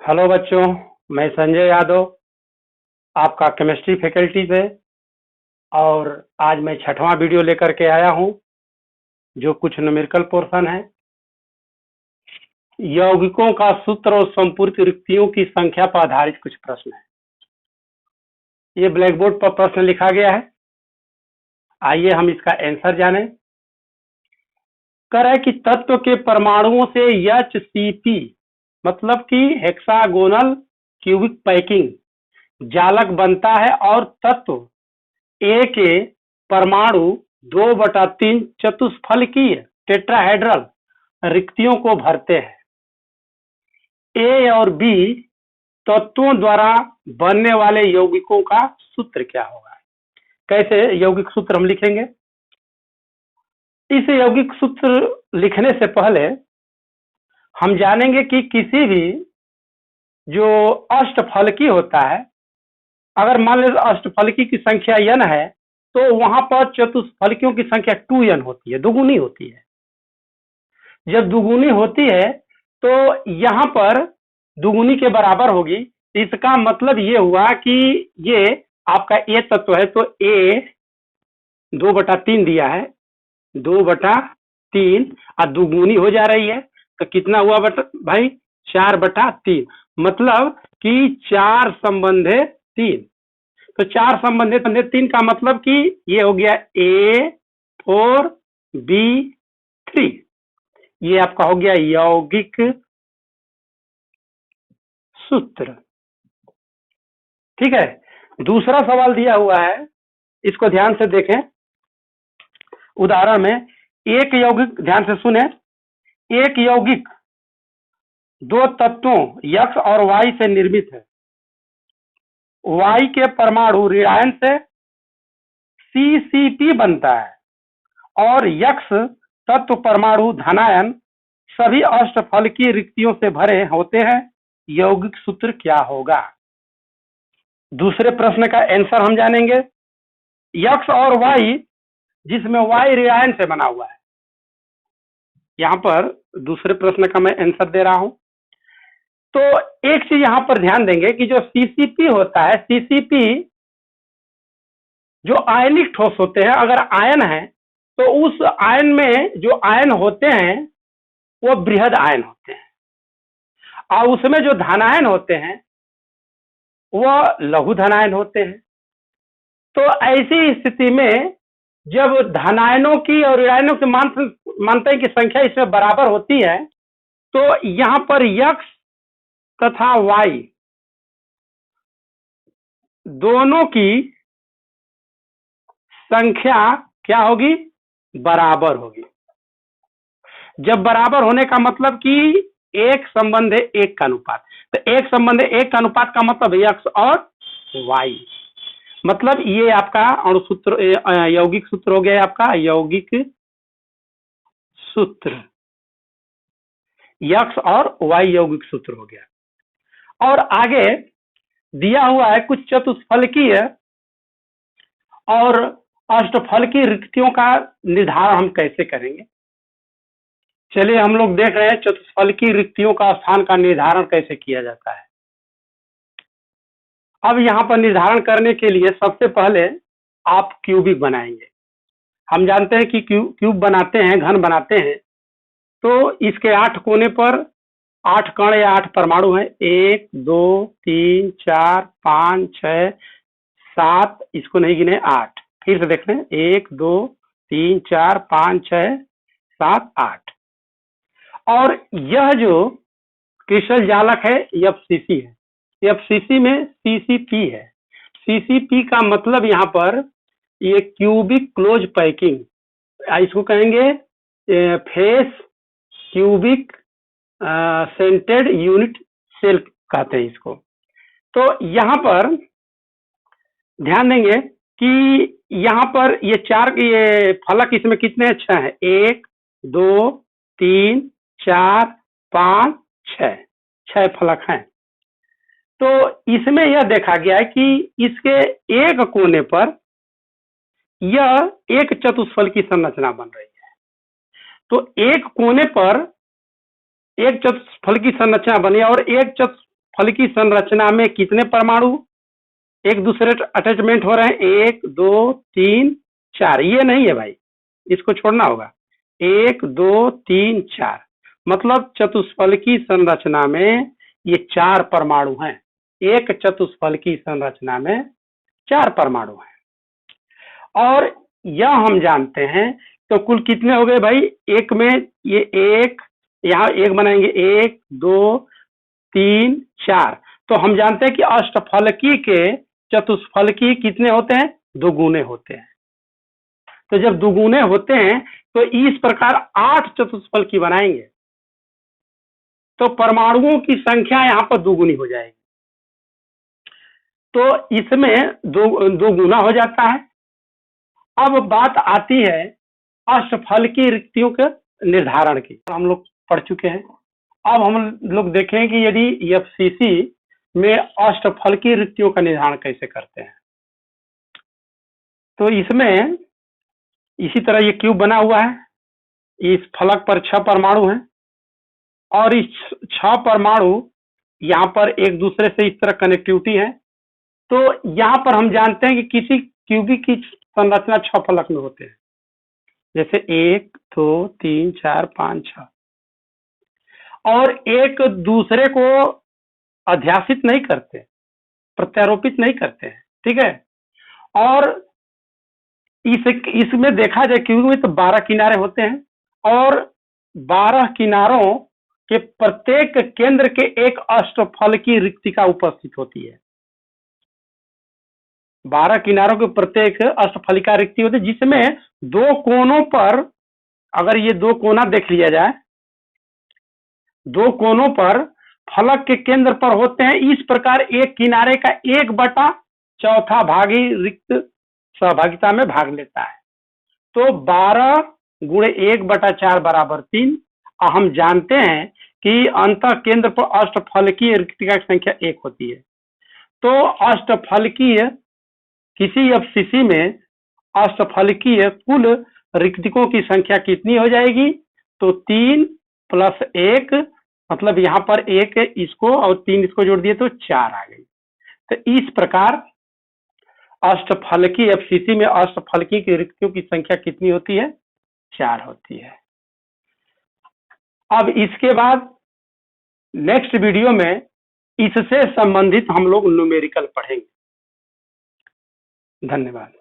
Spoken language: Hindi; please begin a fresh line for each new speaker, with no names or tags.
हेलो बच्चों, मैं संजय यादव आपका केमिस्ट्री फैकल्टी से। और आज मैं छठवां वीडियो लेकर के आया हूं जो कुछ न्यूमेरिकल पोर्शन है। यौगिकों का सूत्र और संपूर्ण रिक्तियों की संख्या पर आधारित कुछ प्रश्न है। ये ब्लैक बोर्ड पर प्रश्न लिखा गया है। आइए हम इसका आंसर जानें। करें कि तत्व के परमाणुओं से HCP मतलब कि हेक्सागोनल क्यूबिक पैकिंग जालक बनता है और तत्व ए के परमाणु 2/3 चतुष्फलकीय टेट्राहेड्रल रिक्तियों को भरते हैं। ए और बी तत्वों द्वारा बनने वाले यौगिकों का सूत्र क्या होगा? कैसे यौगिक सूत्र हम लिखेंगे? इस यौगिक सूत्र लिखने से पहले हम जानेंगे कि किसी भी जो अष्टफलकी होता है, अगर मान लीजिए अष्टफलकी की संख्या n है तो वहां पर चतुष्फलकियों की संख्या 2n होती है, दुगुनी होती है। जब दुगुनी होती है तो यहां पर दुगुनी के बराबर होगी। इसका मतलब ये हुआ कि ये आपका ए तत्व है तो ए 2/3 दिया है, 2/3 और दुगुनी हो जा रही है तो कितना हुआ भाई? 4/3। मतलब कि 4 संबंधे 3। तो 4 संबंधे 3 का मतलब कि ये हो गया A4 B3। ये आपका हो गया यौगिक सूत्र। ठीक है। दूसरा सवाल दिया हुआ है, इसको ध्यान से देखें। उदाहरण में एक यौगिक, ध्यान से सुने, एक यौगिक 2 तत्वों X और Y से निर्मित है। Y के परमाणु ऋणायन से CCP बनता है और X तत्व परमाणु धनायन सभी अष्टफलकीय रिक्तियों से भरे होते हैं। यौगिक सूत्र क्या होगा? दूसरे प्रश्न का आंसर हम जानेंगे। X और Y, जिसमें Y ऋणायन से बना हुआ है। यहां पर दूसरे प्रश्न का मैं आंसर दे रहा हूं। तो एक चीज यहां पर ध्यान देंगे कि जो CCP होता है, CCP जो आयनिक ठोस होते हैं, अगर आयन है तो उस आयन में जो आयन होते हैं वो बृहद आयन होते हैं और उसमें जो धनायन होते हैं वह लघु धनायन होते हैं। तो ऐसी स्थिति में जब धनायनों की और ऋणायनों के मानते हैं कि संख्या इसमें बराबर होती है तो यहां पर X तथा Y दोनों की संख्या क्या होगी? बराबर होगी। जब बराबर होने का मतलब कि 1 संबंध 1 का अनुपात, तो 1 संबंध 1 का अनुपात का मतलब X और Y। मतलब ये आपका अणुसूत्र यौगिक सूत्र हो गया, आपका यौगिक सूत्र X और Y यौगिक सूत्र हो गया। और आगे दिया हुआ है कुछ चतुष्फलकीय और अष्टफलकीय रिक्तियों का निर्धारण हम कैसे करेंगे। चलिए हम लोग देख रहे हैं चतुष्फलकीय रिक्तियों का स्थान का निर्धारण कैसे किया जाता है। अब यहाँ पर निर्धारण करने के लिए सबसे पहले आप क्यूबिक बनाएंगे। हम जानते हैं कि क्यूब बनाते हैं, घन बनाते हैं, तो इसके 8 कोने पर 8 कण या 8 परमाणु हैं। 1 2 3 4 5 6 7, इसको नहीं गिने, 8। फिर से देख रहे हैं, 1 2 3 4 5 6 7 8। और यह जो क्रिस्टल जालक है FCC है। FCC में CCP है। CCP का मतलब यहाँ पर ये क्यूबिक क्लोज पैकिंग, इसको कहेंगे face cubic centred unit cell कहते हैं इसको। तो यहाँ पर ध्यान देंगे कि यहाँ पर ये 4 ये फलक इसमें कितने हैं? 6 हैं। 1 2 3 4 5 6 फलक हैं। तो इसमें यह देखा गया है कि इसके एक कोने पर यह एक चतुष्फलकी संरचना बन रही है। तो एक कोने पर एक चतुष्फलकी संरचना बनी और एक फलकी संरचना में कितने परमाणु एक दूसरे अटैचमेंट हो रहे हैं? 1 2 3 4। ये नहीं है भाई, इसको छोड़ना होगा। 1 2 3 4 मतलब चतुष्फलकी संरचना में ये 4 परमाणु हैं। एक चतुष्फलकी संरचना में 4 परमाणु हैं। और यह हम जानते हैं, तो कुल कितने हो गए भाई? एक में ये एक, यहाँ एक बनाएंगे, 1 2 3 4। तो हम जानते हैं कि अष्टफलकी के चतुष्फलकी कितने होते हैं? दुगुने होते हैं। तो जब दुगुने होते हैं तो इस प्रकार 8 चतुष्फलकी बनाएंगे तो परमाणुओं की संख्या यहाँ पर दुगुनी हो जाएगी। तो इसमें दो गुना हो जाता है। अब बात आती है अष्टफलकी रिक्तियों के निर्धारण की। हम लोग पढ़ चुके हैं। अब हम लोग देखें कि यदि एफसीसी में अष्टफलकी रिक्तियों का निर्धारण कैसे करते हैं। तो इसमें इसी तरह ये क्यूब बना हुआ है। इस फलक पर 6 परमाणु हैं और इस 6 परमाणु यहाँ पर एक दूसरे से इस तरह कनेक्टिविटी है। तो यहाँ पर हम जानते हैं कि किसी क्यूबिक की संरचना 6 फलक में होते हैं, जैसे 1 2 3 4 5 6, और एक दूसरे को अध्यासित नहीं करते, प्रत्यारोपित नहीं करते हैं, ठीक है। और इसमें देखा जाए क्यूबिक में तो 12 किनारे होते हैं और 12 किनारों के प्रत्येक केंद्र के एक अष्टफलकी रिक्तिका उपस्थित होती है। 12 किनारों के प्रत्येक अष्टफलिका रिक्ति होती है, जिसमें 2 कोनों पर, अगर ये 2 कोना देख लिया जाए, 2 कोनों पर फलक के केंद्र पर होते हैं। इस प्रकार एक किनारे का 1/4 भाग ही रिक्त सहभागिता में भाग लेता है। तो 12 गुणे 1/4 बराबर 3। हम जानते हैं कि अंतः केंद्र पर अष्टफलकीय रिक्तिका की संख्या 1 होती है। तो अष्टफलकीय किसी एफसीसी में अष्टफलकीय कुल रिक्तिकों की संख्या कितनी हो जाएगी? तो 3 + 1, मतलब यहाँ पर 1 इसको और 3 इसको जोड़ दिए तो 4 आ गई। तो इस प्रकार अष्टफलकी एफसीसी में अष्टफलकी की रिक्तियों की संख्या कितनी होती है? 4 होती है। अब इसके बाद नेक्स्ट वीडियो में इससे संबंधित हम लोग न्यूमेरिकल पढ़ेंगे। धन्यवाद।